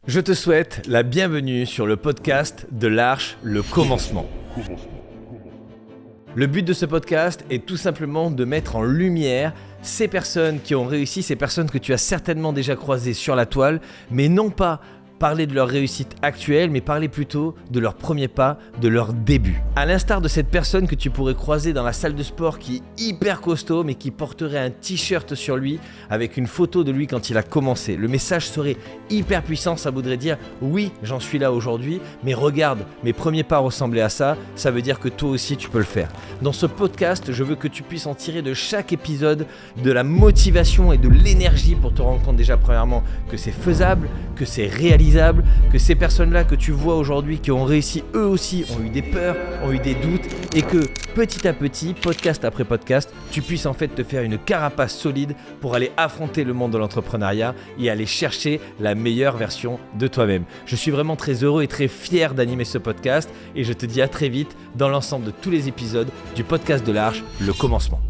Je te souhaite la bienvenue sur le podcast de l'Arche, le commencement. Le but de ce podcast est tout simplement de mettre en lumière ces personnes qui ont réussi, ces personnes que tu as certainement déjà croisées sur la toile, mais non pas parler de leur réussite actuelle, mais parler plutôt de leur premier pas, de leur début. À l'instar de cette personne que tu pourrais croiser dans la salle de sport qui est hyper costaud, mais qui porterait un t-shirt sur lui avec une photo de lui quand il a commencé. Le message serait hyper puissant, ça voudrait dire « Oui, j'en suis là aujourd'hui, mais regarde, mes premiers pas ressemblaient à ça, ça veut dire que toi aussi tu peux le faire. » Dans ce podcast, je veux que tu puisses en tirer de chaque épisode de la motivation et de l'énergie pour te rendre compte déjà premièrement que c'est faisable, que c'est réalisable, que ces personnes-là que tu vois aujourd'hui qui ont réussi eux aussi ont eu des peurs, ont eu des doutes et que petit à petit, podcast après podcast, tu puisses en fait te faire une carapace solide pour aller affronter le monde de l'entrepreneuriat et aller chercher la meilleure version de toi-même. Je suis vraiment très heureux et très fier d'animer ce podcast et je te dis à très vite dans l'ensemble de tous les épisodes du podcast de l'Arche, le commencement.